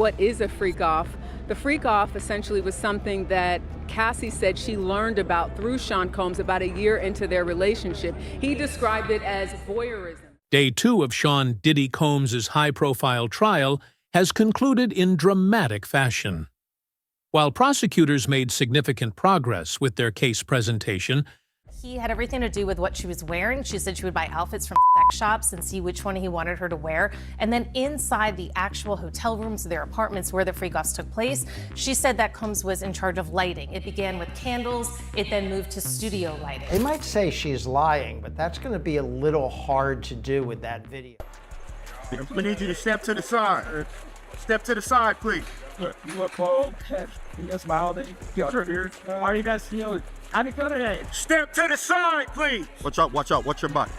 what is a freak off. The freak off essentially was something that Cassie said she learned about through Sean Combs about a year into their relationship. He described it as voyeurism. Day 2 of Sean Diddy Combs' high-profile trial has concluded in dramatic fashion. While prosecutors made significant progress with their case presentation, he had everything to do with what she was wearing. She said she would buy outfits from sex shops and see which one he wanted her to wear. And then inside the actual hotel rooms, their apartments where the freak-offs took place, she said that Combs was in charge of lighting. It began with candles. It then moved to studio lighting. They might say she's lying, but that's going to be a little hard to do with that video. We need you to step to the side. Step to the side, please. You look cold. You smile. Are you guys feeling? How do you feel today? Step to the side, please. Watch out, watch out. Watch your butt.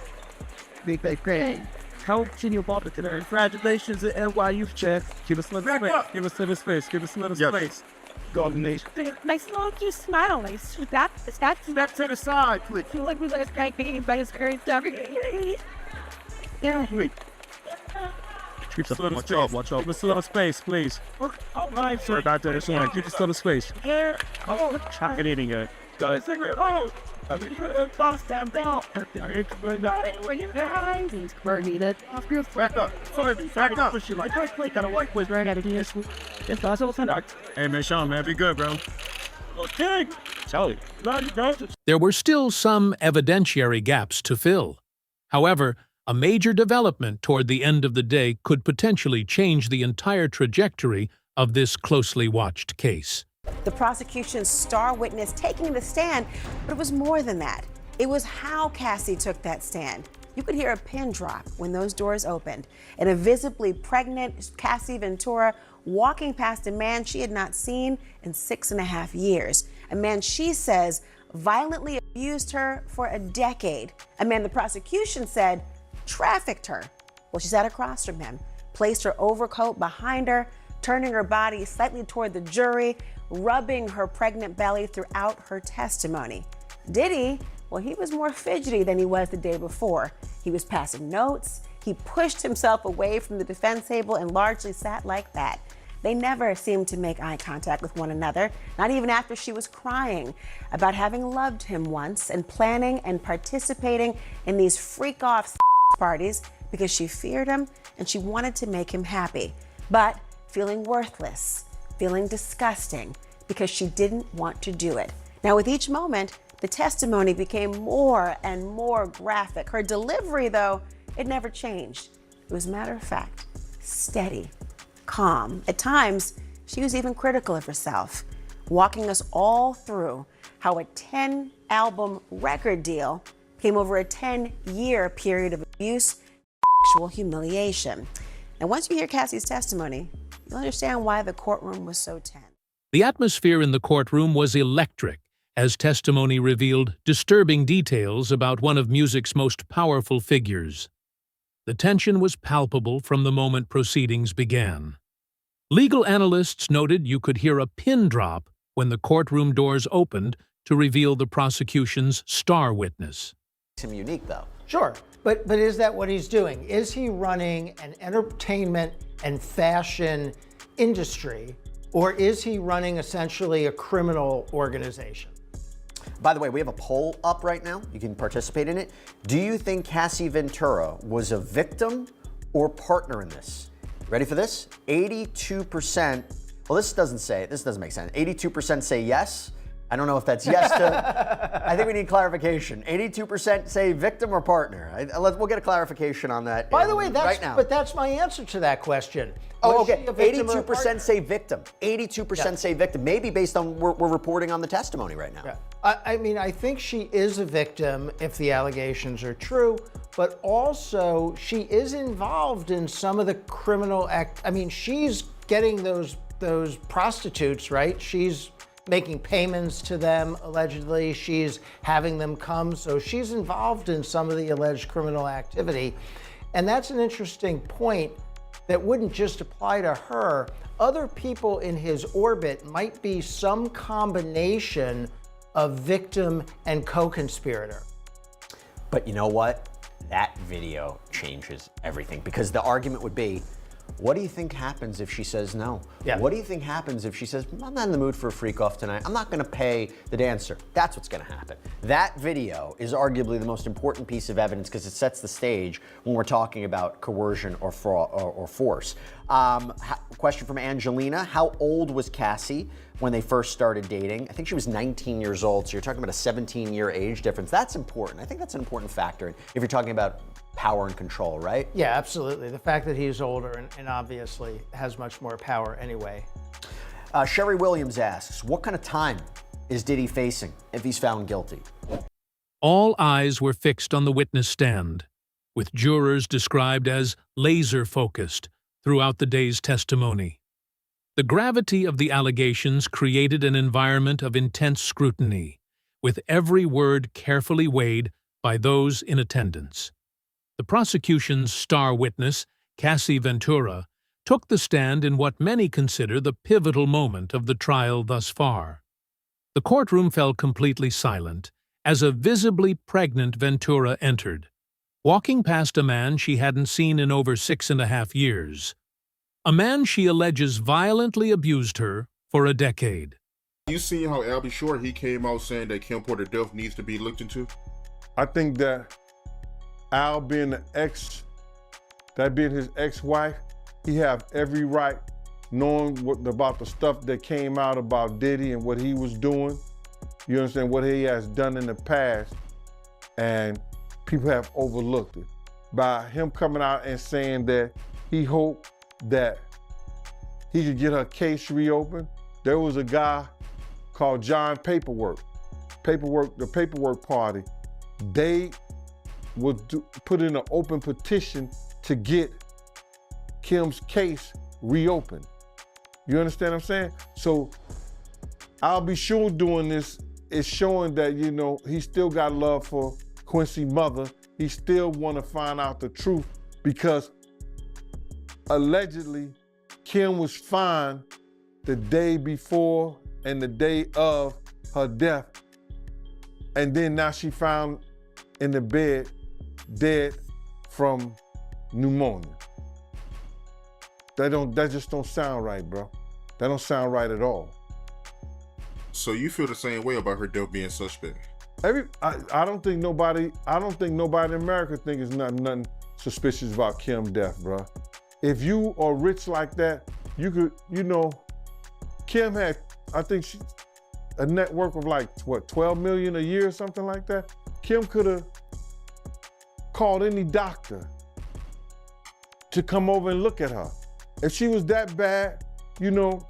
Big great. How can you bump it today? Congratulations at NYU check. Give us a little space. Give us a little space. Give us a little space. Golden Nation. Nice little smile. Nice. That's step to the side, please. I feel like we like great being by his very stuff. Yeah. Wait. Keep us a little space. Watch out. Give us a little space, please. Oh, my. Sorry about that. It's all right. Give us a little space. Here. Oh, chocolate eating it. Guys, oh. Boss down down. Back up. Back up. Hey, man, Sean, man, be good, bro. Okay. Charlie. there were still some evidentiary gaps to fill. However, a major development toward the end of the day could potentially change the entire trajectory of this closely watched case. The prosecution's star witness taking the stand, but it was more than that. It was how Cassie took that stand. You could hear a pin drop when those doors opened, and a visibly pregnant Cassie Ventura walking past a man she had not seen in 6.5 years. A man she says violently abused her for a decade. A man the prosecution said trafficked her. Well, she sat across from him, placed her overcoat behind her, turning her body slightly toward the jury, rubbing her pregnant belly throughout her testimony. Diddy, well, he was more fidgety than he was the day before. He was passing notes. He pushed himself away from the defense table and largely sat like that. They never seemed to make eye contact with one another, not even after she was crying about having loved him once and planning and participating in these freak-off parties because she feared him and she wanted to make him happy, but feeling worthless, feeling disgusting because she didn't want to do it. Now, with each moment, the testimony became more and more graphic. Her delivery, though, it never changed. It was matter of fact, steady, calm. At times, she was even critical of herself, walking us all through how a 10-album record deal came over a 10-year period of abuse, sexual humiliation. And once you hear Cassie's testimony, you'll understand why the courtroom was so tense. The atmosphere in the courtroom was electric, as testimony revealed disturbing details about one of music's most powerful figures. The tension was palpable from the moment proceedings began. Legal analysts noted you could hear a pin drop when the courtroom doors opened to reveal the prosecution's star witness. Makes him unique, though. Sure, but is that what he's doing? Is he running an entertainment and fashion industry, or is he running essentially a criminal organization? By the way, we have a poll up right now. You can participate in it. Do you think Cassie Ventura was a victim or partner in this? Ready for this? 82%. Well, this doesn't make sense. 82% say yes. I don't know if that's yes to, I think we need clarification. 82% say victim or partner. We'll get a clarification on that. By the way, right now. But that's my answer to that question. Oh, okay. 82% say victim. 82% say victim. Maybe based on we're reporting on the testimony right now. Yeah. I mean, I think she is a victim if the allegations are true, but also she is involved in some of the criminal act. I mean, she's getting those prostitutes, right? She's making payments to them, allegedly. She's having them come, so she's involved in some of the alleged criminal activity. And that's an interesting point that wouldn't just apply to her. Other people in his orbit might be some combination of victim and co-conspirator. But you know what? That video changes everything, because the argument would be, What do you think happens if she says no? Yeah. What do you think happens if she says, I'm not in the mood for a freak off tonight. I'm not going to pay the dancer. That's what's going to happen. That video is arguably the most important piece of evidence because it sets the stage when we're talking about coercion or fraud or force. Question from Angelina. How old was Cassie when they first started dating? I think she was 19 years old, so you're talking about a 17-year age difference. That's important. I think that's an important factor if you're talking about power and control, right? Yeah, absolutely. The fact that he's older and obviously has much more power anyway. Sherry Williams asks, what kind of time is Diddy facing if he's found guilty? All eyes were fixed on the witness stand, with jurors described as laser-focused throughout the day's testimony. The gravity of the allegations created an environment of intense scrutiny, with every word carefully weighed by those in attendance. The prosecution's star witness, Cassie Ventura, took the stand in what many consider the pivotal moment of the trial thus far. The courtroom fell completely silent as a visibly pregnant Ventura entered, walking past a man she hadn't seen in over 6.5 years. A man she alleges violently abused her for a decade. You seen how Albie Shore, he came out saying that Kim Porter death needs to be looked into? I think that Al being his ex-wife, he have every right knowing about the stuff that came out about Diddy and what he was doing. You understand what he has done in the past, and people have overlooked it. By him coming out and saying that he hoped that he could get her case reopened. There was a guy called John the Paperwork Party. They would put in an open petition to get Kim's case reopened. You understand what I'm saying? So I'll be sure doing this is showing that, you know, he still got love for Quincy's mother. He still want to find out the truth because allegedly Kim was fine the day before and the day of her death. And then now she found in the bed dead from pneumonia. That just don't sound right, bro. That don't sound right at all. So you feel the same way about her death being suspect? I don't think nobody in America thinks it's nothing suspicious about Kim's death, bro. If you are rich like that, you could, you know, Kim had, I think a net worth of like, what, 12 million a year or something like that? Kim could have called any doctor to come over and look at her. If she was that bad, you know,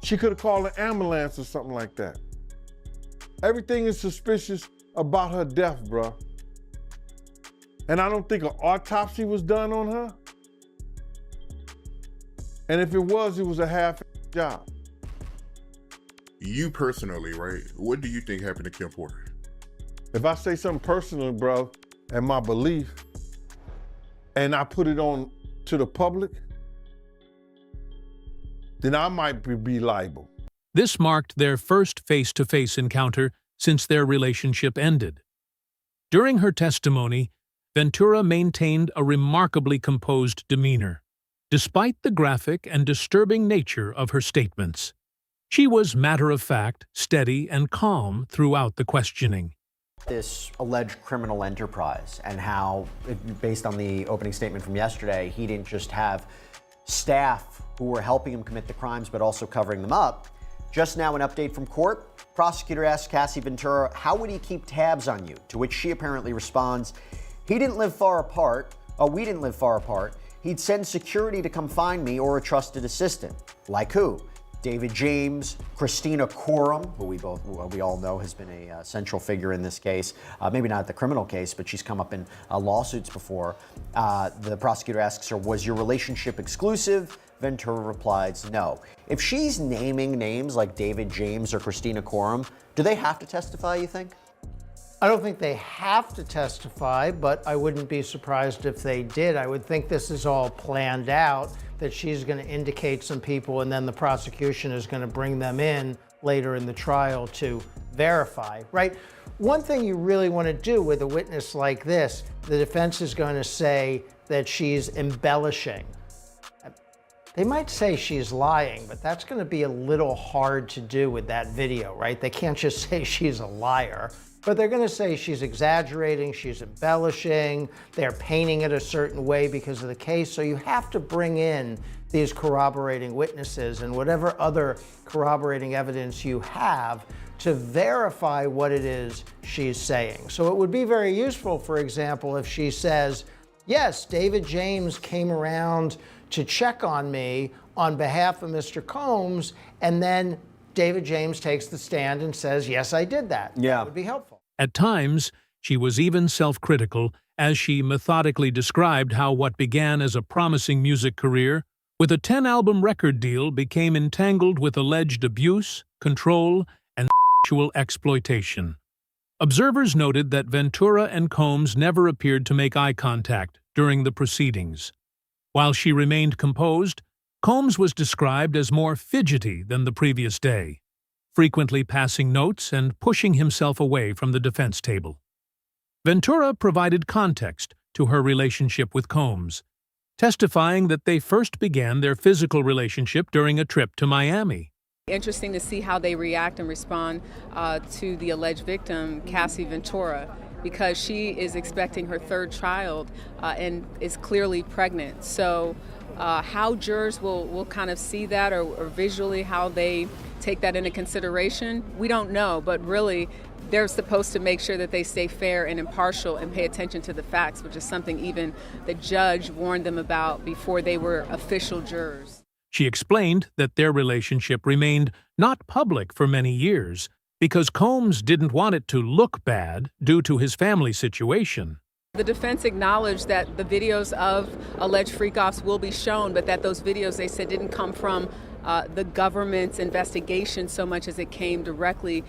she could have called an ambulance or something like that. Everything is suspicious about her death, bro. And I don't think an autopsy was done on her. And if it was a half job. You personally, right? What do you think happened to Kim Porter? If I say something personal, bro, and my belief, and I put it on to the public, then I might be liable. This marked their first face-to-face encounter since their relationship ended. During her testimony, Ventura maintained a remarkably composed demeanor, despite the graphic and disturbing nature of her statements. She was matter-of-fact, steady, and calm throughout the questioning. This alleged criminal enterprise and how, based on the opening statement from yesterday, he didn't just have staff who were helping him commit the crimes, but also covering them up. Just now, an update from court. Prosecutor asked Cassie Ventura, how would he keep tabs on you? To which she apparently responds, he didn't live far apart. We didn't live far apart. He'd send security to come find me or a trusted assistant. Like who? David James, Christina Coram, who we all know has been a central figure in this case. Maybe not the criminal case, but she's come up in lawsuits before. The prosecutor asks her, was your relationship exclusive? Ventura replies, no. If she's naming names like David James or Christina Coram, do they have to testify, you think? I don't think they have to testify, but I wouldn't be surprised if they did. I would think this is all planned out, that she's going to indicate some people and then the prosecution is going to bring them in later in the trial to verify, right? One thing you really want to do with a witness like this, the defense is going to say that she's embellishing. They might say she's lying, but that's going to be a little hard to do with that video, right? They can't just say she's a liar, but they're going to say she's exaggerating, she's embellishing, they're painting it a certain way because of the case. So you have to bring in these corroborating witnesses and whatever other corroborating evidence you have to verify what it is she's saying. So it would be very useful, for example, if she says, yes, David James came around to check on me on behalf of Mr. Combs, and then David James takes the stand and says, yes, I did that. Yeah. That would be helpful. At times, she was even self-critical as she methodically described how what began as a promising music career with a 10-album record deal became entangled with alleged abuse, control, and sexual exploitation. Observers noted that Ventura and Combs never appeared to make eye contact during the proceedings. While she remained composed, Combs was described as more fidgety than the previous day, frequently passing notes and pushing himself away from the defense table. Ventura provided context to her relationship with Combs, testifying that they first began their physical relationship during a trip to Miami. Interesting to see how they react and respond to the alleged victim, Cassie Ventura, because she is expecting her third child and is clearly pregnant. So how jurors will kind of see that or visually how they take that into consideration, we don't know, but really they're supposed to make sure that they stay fair and impartial and pay attention to the facts, which is something even the judge warned them about before they were official jurors. She explained that their relationship remained not public for many years because Combs didn't want it to look bad due to his family situation. The defense acknowledged that the videos of alleged freak-offs will be shown, but that those videos, they said, didn't come from the government's investigation so much as it came directly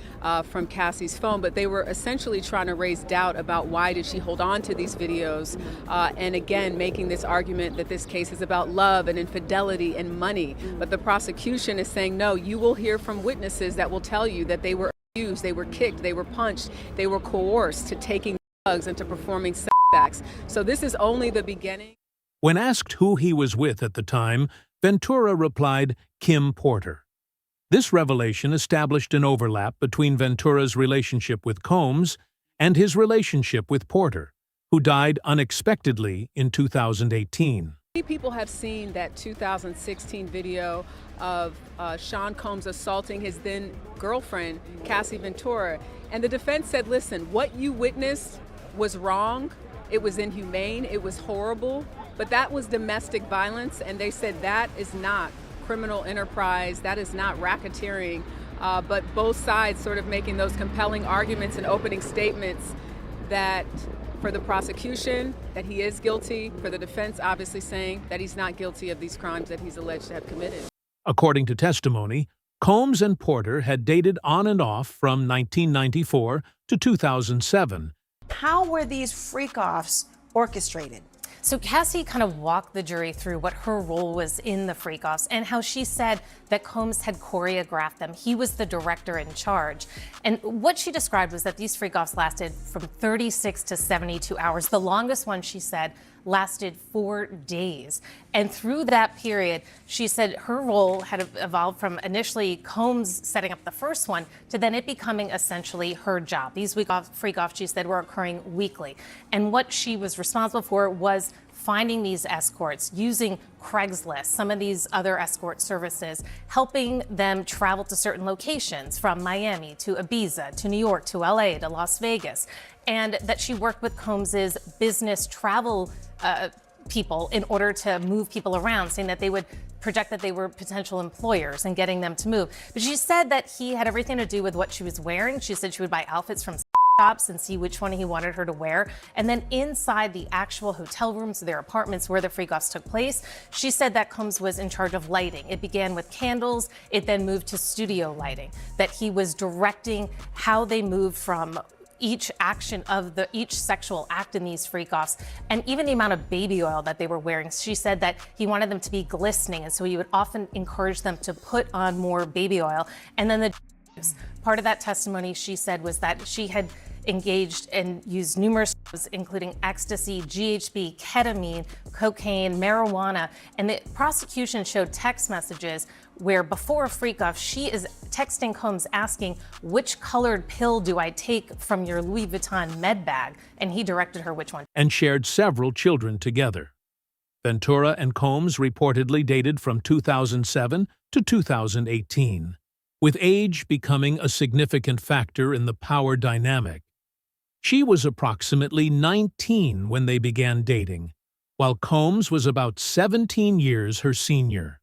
from Cassie's phone. But they were essentially trying to raise doubt about why did she hold on to these videos, and again making this argument that this case is about love and infidelity and money. But the prosecution is saying, no, you will hear from witnesses that will tell you that they were abused, they were kicked, they were punched, they were coerced to taking drugs and to performing sex acts. So this is only the beginning. When asked who he was with at the time, Ventura replied, Kim Porter. This revelation established an overlap between Ventura's relationship with Combs and his relationship with Porter, who died unexpectedly in 2018. Many people have seen that 2016 video of Sean Combs assaulting his then girlfriend, Cassie Ventura. And the defense said, listen, what you witnessed was wrong, it was inhumane, it was horrible, but that was domestic violence, and they said that is not criminal enterprise, that is not racketeering, but both sides sort of making those compelling arguments and opening statements that for the prosecution, that he is guilty, for the defense obviously saying that he's not guilty of these crimes that he's alleged to have committed. According to testimony, Combs and Porter had dated on and off from 1994 to 2007. How were these freak-offs orchestrated? So Cassie kind of walked the jury through what her role was in the freak-offs and how she said that Combs had choreographed them. He was the director in charge. And what she described was that these freak-offs lasted from 36 to 72 hours. The longest one, she said, lasted 4 days. And through that period, she said her role had evolved from initially Combs setting up the first one to then it becoming essentially her job. These freak-offs, she said, were occurring weekly. And what she was responsible for was finding these escorts, using Craigslist, some of these other escort services, helping them travel to certain locations from Miami to Ibiza, to New York, to LA, to Las Vegas. And that she worked with Combs's business travel people in order to move people around, saying that they would project that they were potential employers and getting them to move. But she said that he had everything to do with what she was wearing. She said she would buy outfits from shops and see which one he wanted her to wear. And then inside the actual hotel rooms, their apartments where the freak-offs took place, she said that Combs was in charge of lighting. It began with candles, it then moved to studio lighting, that he was directing how they moved from each action of each sexual act in these freak-offs, and even the amount of baby oil that they were wearing. She said that he wanted them to be glistening, and so he would often encourage them to put on more baby oil. And then the Part of that testimony, she said, was that she had engaged and used numerous drugs, including ecstasy, GHB, ketamine, cocaine, marijuana, and the prosecution showed text messages where before a freak-off, she is texting Combs asking, which colored pill do I take from your Louis Vuitton med bag? And he directed her which one. And shared several children together. Ventura and Combs reportedly dated from 2007 to 2018, with age becoming a significant factor in the power dynamic. She was approximately 19 when they began dating, while Combs was about 17 years her senior.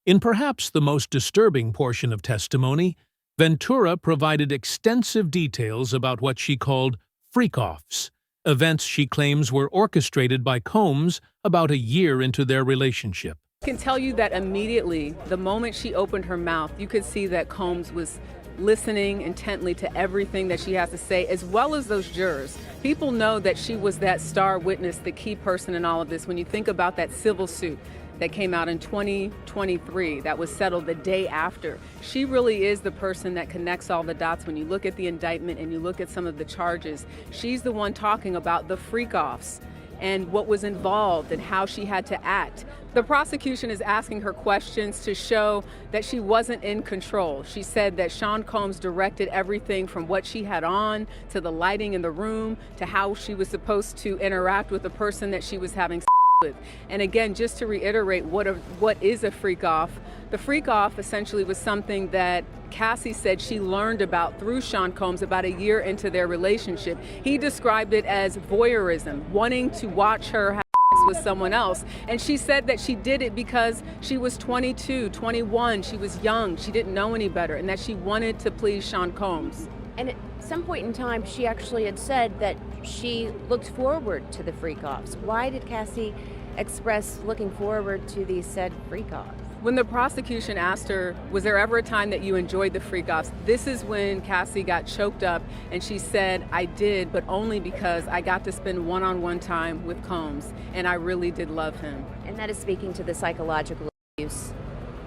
In perhaps the most disturbing portion of testimony, Ventura provided extensive details about what she called freak-offs, events she claims were orchestrated by Combs about a year into their relationship. I can tell you that immediately, the moment she opened her mouth, you could see that Combs was listening intently to everything that she has to say, as well as those jurors. People know that she was that star witness, the key person in all of this. When you think about that civil suit that came out in 2023, that was settled the day after, she really is the person that connects all the dots. When you look at the indictment and you look at some of the charges, she's the one talking about the freak-offs and what was involved and how she had to act. The prosecution is asking her questions to show that she wasn't in control. She said that Sean Combs directed everything from what she had on to the lighting in the room to how she was supposed to interact with the person that she was having sex with. And again, just to reiterate what is a freak-off, the freak-off essentially was something that Cassie said she learned about through Sean Combs about a year into their relationship. He described it as voyeurism, wanting to watch her have sex with someone else. And she said that she did it because she was 22, 21, she was young, she didn't know any better, and that she wanted to please Sean Combs. And at some point in time, she actually had said that she looked forward to the freak-offs. Why did Cassie express looking forward to these said freak-offs? When the prosecution asked her, was there ever a time that you enjoyed the freak-offs? This is when Cassie got choked up and she said, I did, but only because I got to spend one-on-one time with Combs, and I really did love him. And that is speaking to the psychological abuse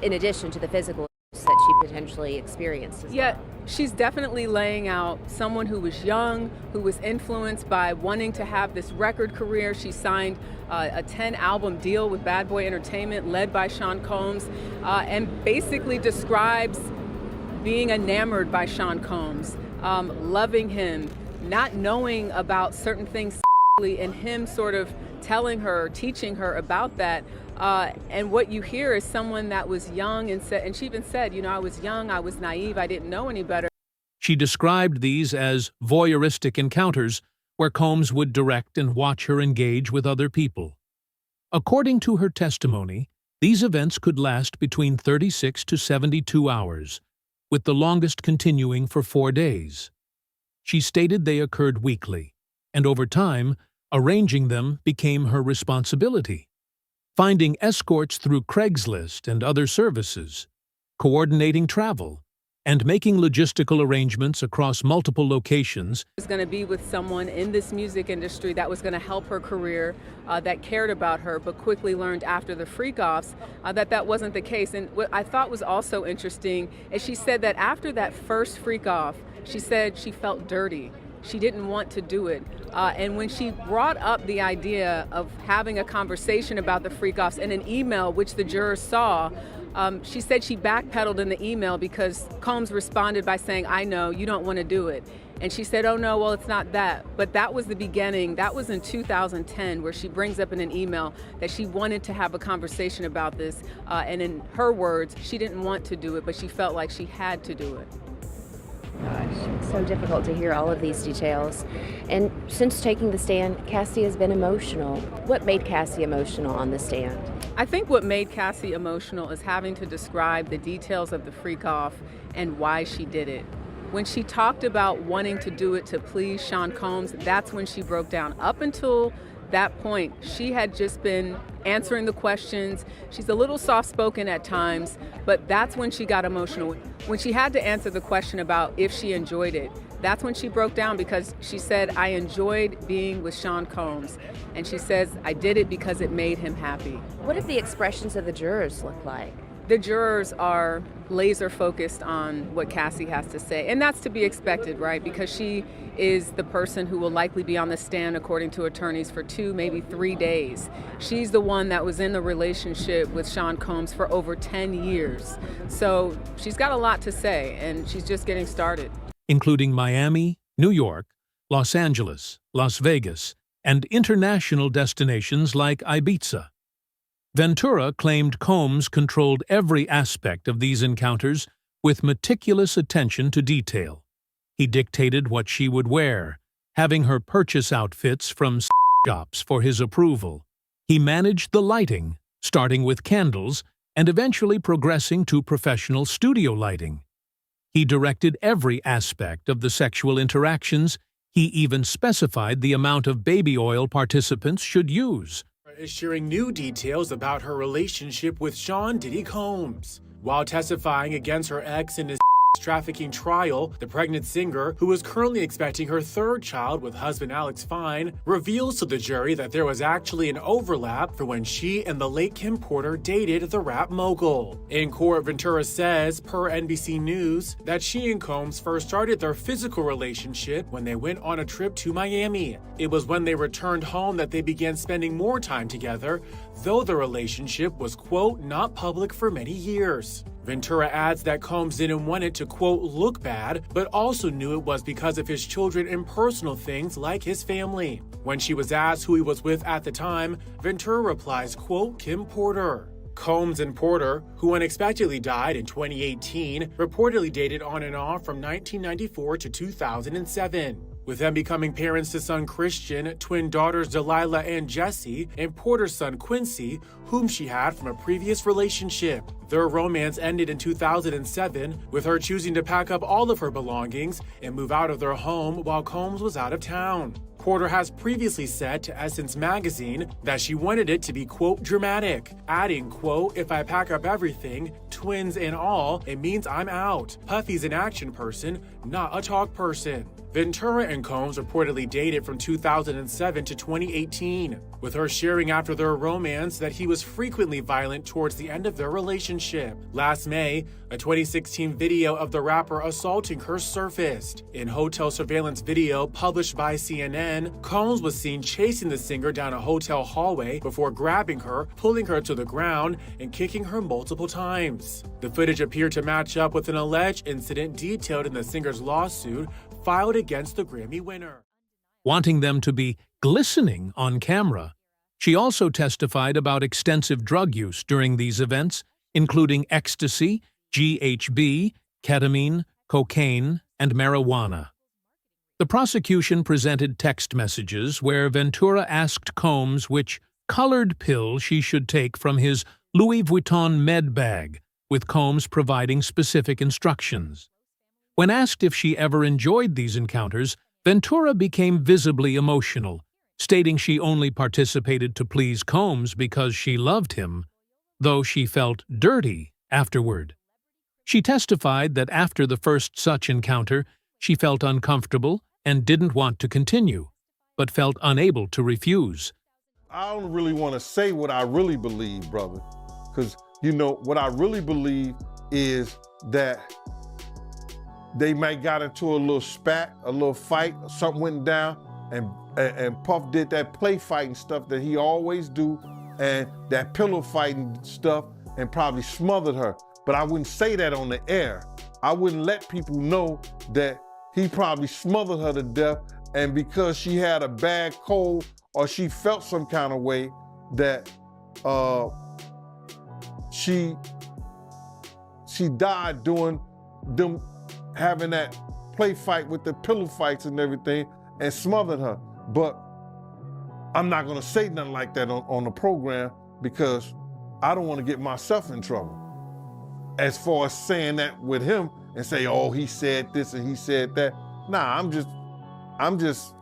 in addition to the physical abuse that she potentially experienced as well. She's definitely laying out someone who was young, who was influenced by wanting to have this record career. She signed a 10-album deal with Bad Boy Entertainment led by Sean Combs, and basically describes being enamored by Sean Combs, loving him, not knowing about certain things, and him sort of telling her, teaching her about that. And what you hear is someone that was young and she even said, you know, I was young, I was naive, I didn't know any better. She described these as voyeuristic encounters where Combs would direct and watch her engage with other people. According to her testimony, these events could last between 36 to 72 hours, with the longest continuing for 4 days. She stated they occurred weekly, and over time, arranging them became her responsibility. Finding escorts through Craigslist and other services, coordinating travel, and making logistical arrangements across multiple locations. Was going to be with someone in this music industry that was going to help her career, that cared about her, but quickly learned after the freak-offs that wasn't the case. And what I thought was also interesting is she said that after that first freak-off, she said she felt dirty. She didn't want to do it. And when she brought up the idea of having a conversation about the freak-offs in an email, which the jurors saw, she said she backpedaled in the email because Combs responded by saying, I know, you don't want to do it. And she said, oh no, well, it's not that. But that was the beginning. That was in 2010, where she brings up in an email that she wanted to have a conversation about this. And in her words, she didn't want to do it, but she felt like she had to do it. Gosh, it's so difficult to hear all of these details. And since taking the stand, Cassie has been emotional. What made Cassie emotional on the stand? I think what made Cassie emotional is having to describe the details of the freak-off and why she did it. When she talked about wanting to do it to please Sean Combs, that's when she broke down. Up until that point, she had just been answering the questions. She's a little soft-spoken at times, but that's when she got emotional. When she had to answer the question about if she enjoyed it, that's when she broke down, because she said, I enjoyed being with Sean Combs. And she says, I did it because it made him happy. What did the expressions of the jurors look like? The jurors are laser focused on what Cassie has to say, and that's to be expected, right? Because she is the person who will likely be on the stand, according to attorneys, for 2, maybe 3 days. She's the one that was in the relationship with Sean Combs for over 10 years. So she's got a lot to say, and she's just getting started. Including Miami, New York, Los Angeles, Las Vegas, and international destinations like Ibiza. Ventura claimed Combs controlled every aspect of these encounters with meticulous attention to detail. He dictated what she would wear, having her purchase outfits from shops for his approval. He managed the lighting, starting with candles and eventually progressing to professional studio lighting. He directed every aspect of the sexual interactions. He even specified the amount of baby oil participants should use. Is sharing new details about her relationship with Sean Diddy Combs. While testifying against her ex in his trafficking trial, the pregnant singer, who is currently expecting her 3rd child with husband Alex Fine, reveals to the jury that there was actually an overlap for when she and the late Kim Porter dated the rap mogul. In court, Ventura says, per NBC News, that she and Combs first started their physical relationship when they went on a trip to Miami. It was when they returned home that they began spending more time together, though the relationship was, quote, not public for many years. Ventura adds that Combs didn't want it to, quote, look bad, but also knew it was because of his children and personal things like his family. When she was asked who he was with at the time, Ventura replies, quote, Kim Porter. Combs and Porter, who unexpectedly died in 2018, reportedly dated on and off from 1994 to 2007. With them becoming parents to son Christian, twin daughters Delilah and Jessie, and Porter's son Quincy, whom she had from a previous relationship. Their romance ended in 2007, with her choosing to pack up all of her belongings and move out of their home while Combs was out of town. Porter has previously said to Essence magazine that she wanted it to be, quote, dramatic, adding, quote, if I pack up everything, twins and all, it means I'm out. Puffy's an action person, not a talk person. Ventura and Combs reportedly dated from 2007 to 2018, with her sharing after their romance that he was frequently violent towards the end of their relationship. Last May, a 2016 video of the rapper assaulting her surfaced. In hotel surveillance video published by CNN, Combs was seen chasing the singer down a hotel hallway before grabbing her, pulling her to the ground, and kicking her multiple times. The footage appeared to match up with an alleged incident detailed in the singer's lawsuit filed against the Grammy winner. Wanting them to be glistening on camera, she also testified about extensive drug use during these events, including ecstasy, GHB, ketamine, cocaine, and marijuana. The prosecution presented text messages where Ventura asked Combs which colored pill she should take from his Louis Vuitton med bag, with Combs providing specific instructions. When asked if she ever enjoyed these encounters, Ventura became visibly emotional, stating she only participated to please Combs because she loved him, though she felt dirty afterward. She testified that after the first such encounter, she felt uncomfortable and didn't want to continue, but felt unable to refuse. I don't really want to say what I really believe, brother, because, you know, what I really believe is that they might got into a little spat, a little fight, something went down, and Puff did that play fighting stuff that he always do, and that pillow fighting stuff, and probably smothered her. But I wouldn't say that on the air. I wouldn't let people know that he probably smothered her to death, and because she had a bad cold or she felt some kind of way that she died doing them having that play fight with the pillow fights and everything, and smothered her. But I'm not gonna say nothing like that on the program because I don't wanna get myself in trouble. As far as saying that with him and say, oh, he said this and he said that. Nah, I'm just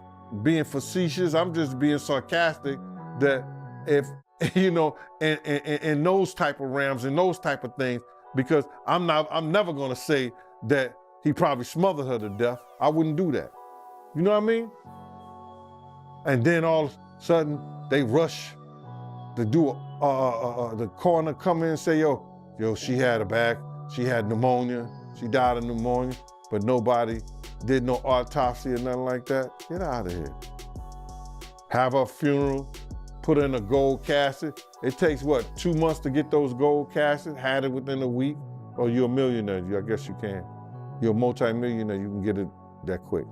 being facetious, I'm just being sarcastic that if, you know, in those type of realms and those type of things, because I'm never gonna say that he probably smothered her to death. I wouldn't do that. You know what I mean? And then all of a sudden, they rush to do, the coroner come in and say, yo, She had she had pneumonia. She died of pneumonia, but nobody did no autopsy or nothing like that. Get out of here. Have her funeral, put her in a gold casket. It takes, what, 2 months to get those gold caskets? Had it within a week? Or you're a millionaire, I guess you can. You're a multi-millionaire, you can get it that quick.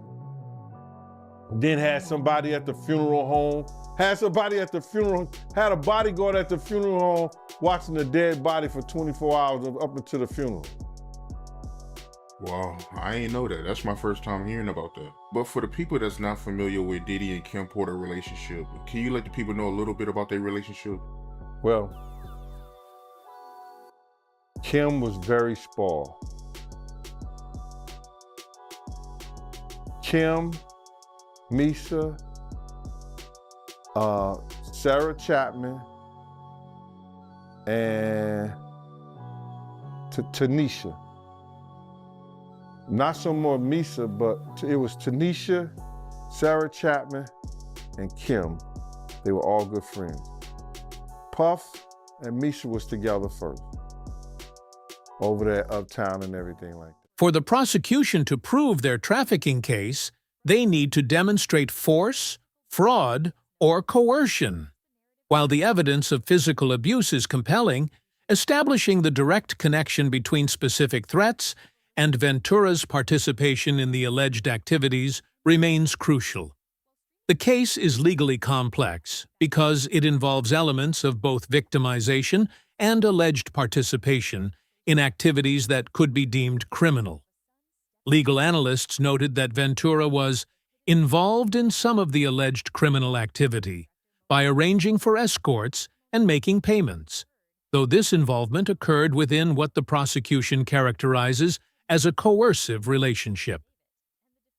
Then had somebody at the funeral home, had a bodyguard at the funeral home watching the dead body for 24 hours up until the funeral. Wow, I ain't know that. That's my first time hearing about that. But for the people that's not familiar with Diddy and Kim Porter relationship, can you let the people know a little bit about their relationship? Well, Kim was very spoiled. Kim, Misha, Sarah Chapman, and Tanisha. Not so more Misha, but it was Tanisha, Sarah Chapman, and Kim. They were all good friends. Puff and Misha was together first, over there uptown and everything like that. For the prosecution to prove their trafficking case, they need to demonstrate force, fraud, or coercion. While the evidence of physical abuse is compelling, establishing the direct connection between specific threats and Ventura's participation in the alleged activities remains crucial. The case is legally complex because it involves elements of both victimization and alleged participation in activities that could be deemed criminal. Legal analysts noted that Ventura was involved in some of the alleged criminal activity by arranging for escorts and making payments, though this involvement occurred within what the prosecution characterizes as a coercive relationship.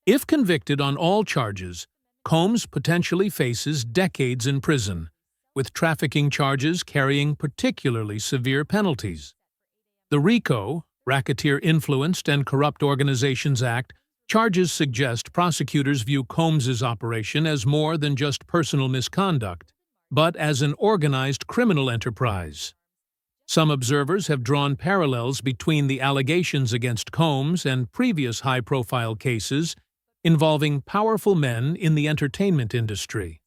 If convicted on all charges, Combs potentially faces decades in prison, with trafficking charges carrying particularly severe penalties. The RICO, Racketeer Influenced and Corrupt Organizations Act, charges suggest prosecutors view Combs's operation as more than just personal misconduct, but as an organized criminal enterprise. Some observers have drawn parallels between the allegations against Combs and previous high-profile cases involving powerful men in the entertainment industry.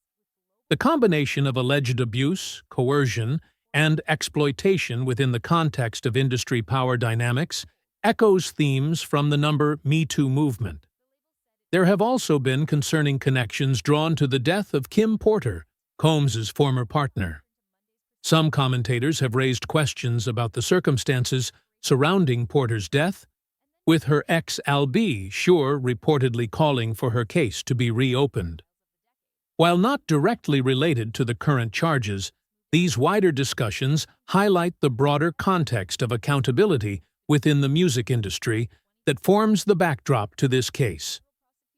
The combination of alleged abuse, coercion, and exploitation within the context of industry power dynamics echoes themes from the Me Too movement. There have also been concerning connections drawn to the death of Kim Porter, Combs's former partner. Some commentators have raised questions about the circumstances surrounding Porter's death, with her ex Al B. Sure reportedly calling for her case to be reopened. While not directly related to the current charges, these wider discussions highlight the broader context of accountability within the music industry that forms the backdrop to this case.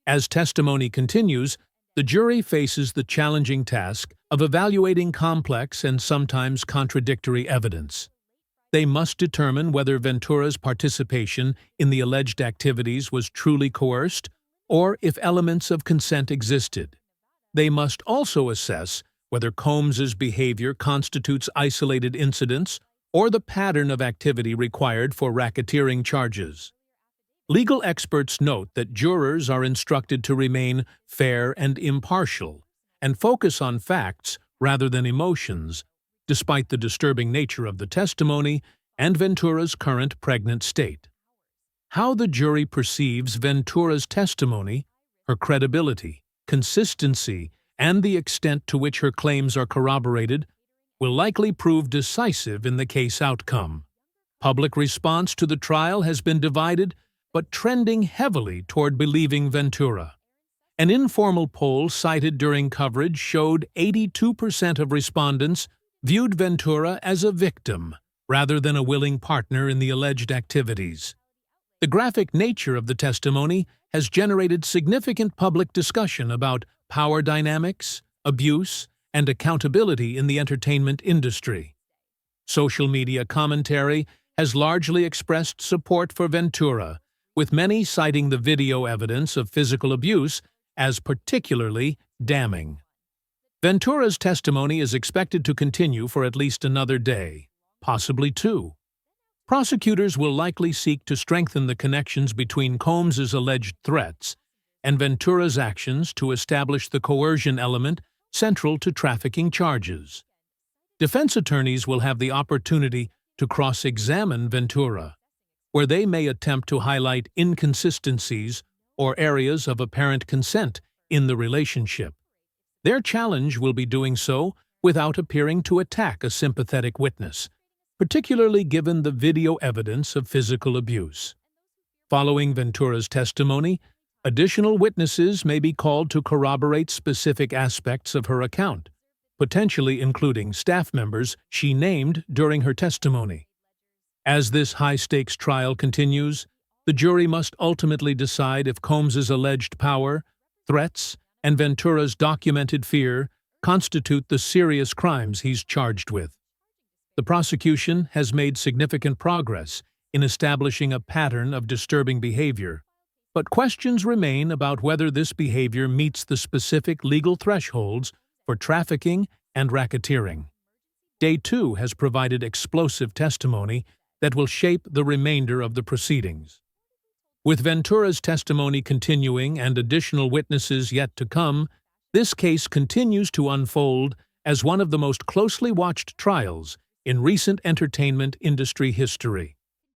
As testimony continues, the jury faces the challenging task of evaluating complex and sometimes contradictory evidence. They must determine whether Ventura's participation in the alleged activities was truly coerced or if elements of consent existed. They must also assess whether Combs's behavior constitutes isolated incidents or the pattern of activity required for racketeering charges. Legal experts note that jurors are instructed to remain fair and impartial and focus on facts rather than emotions, despite the disturbing nature of the testimony and Ventura's current pregnant state. How the jury perceives Ventura's testimony, her credibility, consistency, and the extent to which her claims are corroborated will likely prove decisive in the case outcome. Public response to the trial has been divided, but trending heavily toward believing Ventura. An informal poll cited during coverage showed 82% of respondents viewed Ventura as a victim rather than a willing partner in the alleged activities. The graphic nature of the testimony has generated significant public discussion about power dynamics, abuse, and accountability in the entertainment industry. Social media commentary has largely expressed support for Ventura, with many citing the video evidence of physical abuse as particularly damning. Ventura's testimony is expected to continue for at least another day, possibly two. Prosecutors will likely seek to strengthen the connections between Combs's alleged threats and Ventura's actions to establish the coercion element central to trafficking charges. Defense attorneys will have the opportunity to cross-examine Ventura, where they may attempt to highlight inconsistencies or areas of apparent consent in the relationship. Their challenge will be doing so without appearing to attack a sympathetic witness, particularly given the video evidence of physical abuse. Following Ventura's testimony, additional witnesses may be called to corroborate specific aspects of her account, potentially including staff members she named during her testimony. As this high-stakes trial continues, the jury must ultimately decide if Combs's alleged power, threats, and Ventura's documented fear constitute the serious crimes he's charged with. The prosecution has made significant progress in establishing a pattern of disturbing behavior, but questions remain about whether this behavior meets the specific legal thresholds for trafficking and racketeering. Day 2 has provided explosive testimony that will shape the remainder of the proceedings. With Ventura's testimony continuing and additional witnesses yet to come, this case continues to unfold as one of the most closely watched trials in recent entertainment industry history.